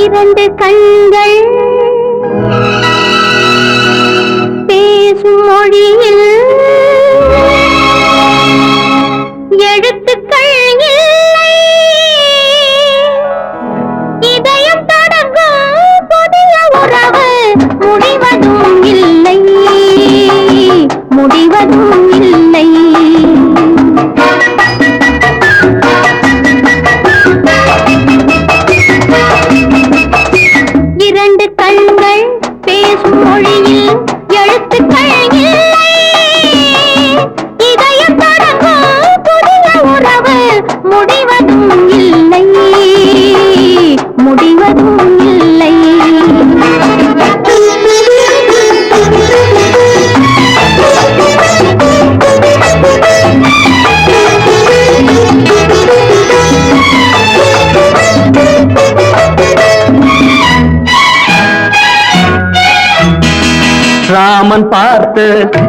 இரண்டு கண்கள் பேசும் மொழியில் எழுத்துக்கள் இல்லை. இதயம் தொடங்கும் புதிய உறவு முடிவதும் இல்லை, முடிவதும் இல்லை. இரண்டு கண்கள் பேசும் மொழியில் எழுத்துக்கள் இல்லை. இதயம் தொடங்கும் புதிய உறவு முடிவதும் இல்லை, முடிவதும் இல்லை. ராமன் பார்த்த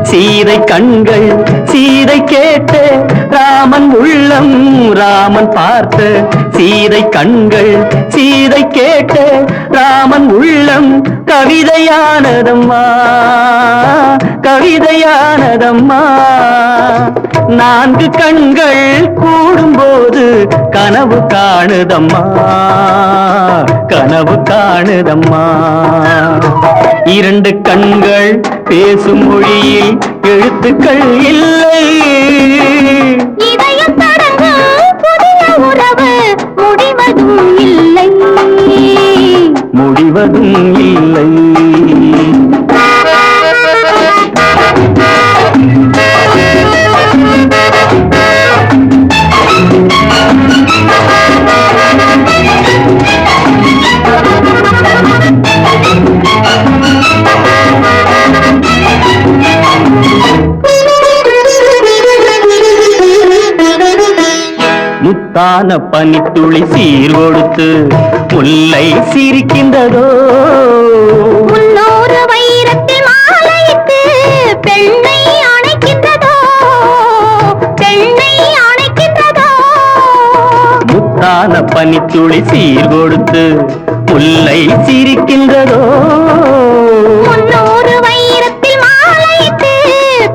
சீதை கண்கள், சீதை கேட்ட ராமன் உள்ளம். ராமன் பார்த்த சீதை கண்கள், சீதை கேட்ட ராமன் உள்ளம். கவிதையானதம்மா, கவிதையானதம்மா. நான்கு கண்கள் கூடும்போது கனவு காணுதம்மா, கனவு காணுதம்மா. இரண்டு கண்கள் பேசும் மொழியில் எழுத்துக்கள் இல்லை. இதயம் தொடங்கும் புதிய உறவு முடிவதும் இல்லை, முடிவதும் இல்லை. முத்தான பனித்துளி சீர் கொடுத்து முல்லை சிரிக்கின்றதோ. முன்னூறு வைரத்தில் மாலையிட்டு பெண்ணை அணைக்கின்றதோ, பெண்ணை அணைக்கின்றதோ. முத்தான பனித்துளி சீர் கொடுத்து முல்லை சிரிக்கின்றதோ. முன்னூறு வைரத்தில் மாலையிட்டு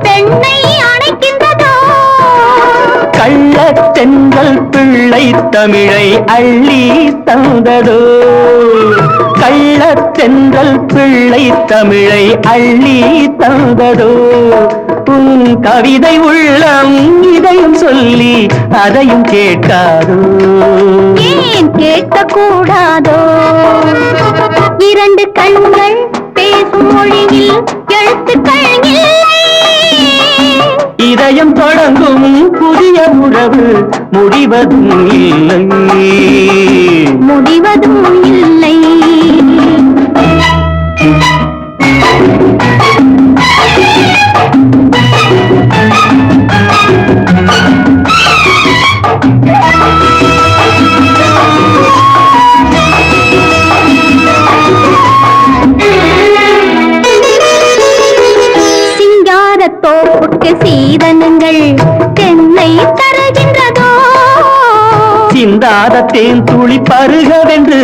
பெண்ணை அணைக்கின்றதோ. கள்ளத்தென்றல் பிள்ளை தமிழை அள்ளி தந்ததோ. கள்ளத்தென்றல் பிள்ளை தமிழை அள்ளி தந்ததோ. உன் கவிதை உள்ளம் இதையும் சொல்லி அதையும் கேட்காதோ. ஏன் கேட்கக்கூடாதோ? இரண்டு கண்கள் பேசும் மொழியில் எழுத்துக்கள் இல்லை. இதயம் தொடங்கும் புதிய உறவு முடிவதும் இல்லை, முடிவதும் இல்லை. சிங்காரத்தோப்புக்கு சீதனங்கள் தென்னை தருகின்றதோ. சிந்தாத தேன் துளி பருகவென்று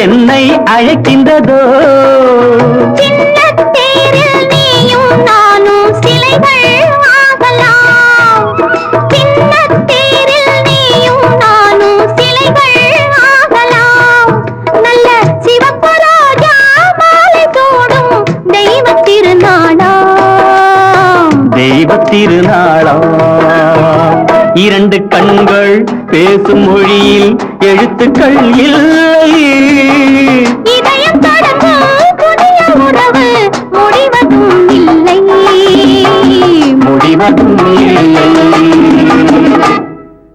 என்னை அழைக்கின்றதோ. சின்ன தேரில் நீயும் நானும் சிலைகள் ஆகலாம். சின்ன தேரில் நீயும் நானும் சிலைகள் ஆகலாம். நல்ல சிவப்பு ரோஜா மாலை சூடும் தெய்வ திருநாளாம், தெய்வ திருநாளாம். இரண்டு கண்கள் பேசும் மொழியில் எழுத்துக்கள் இல்லை.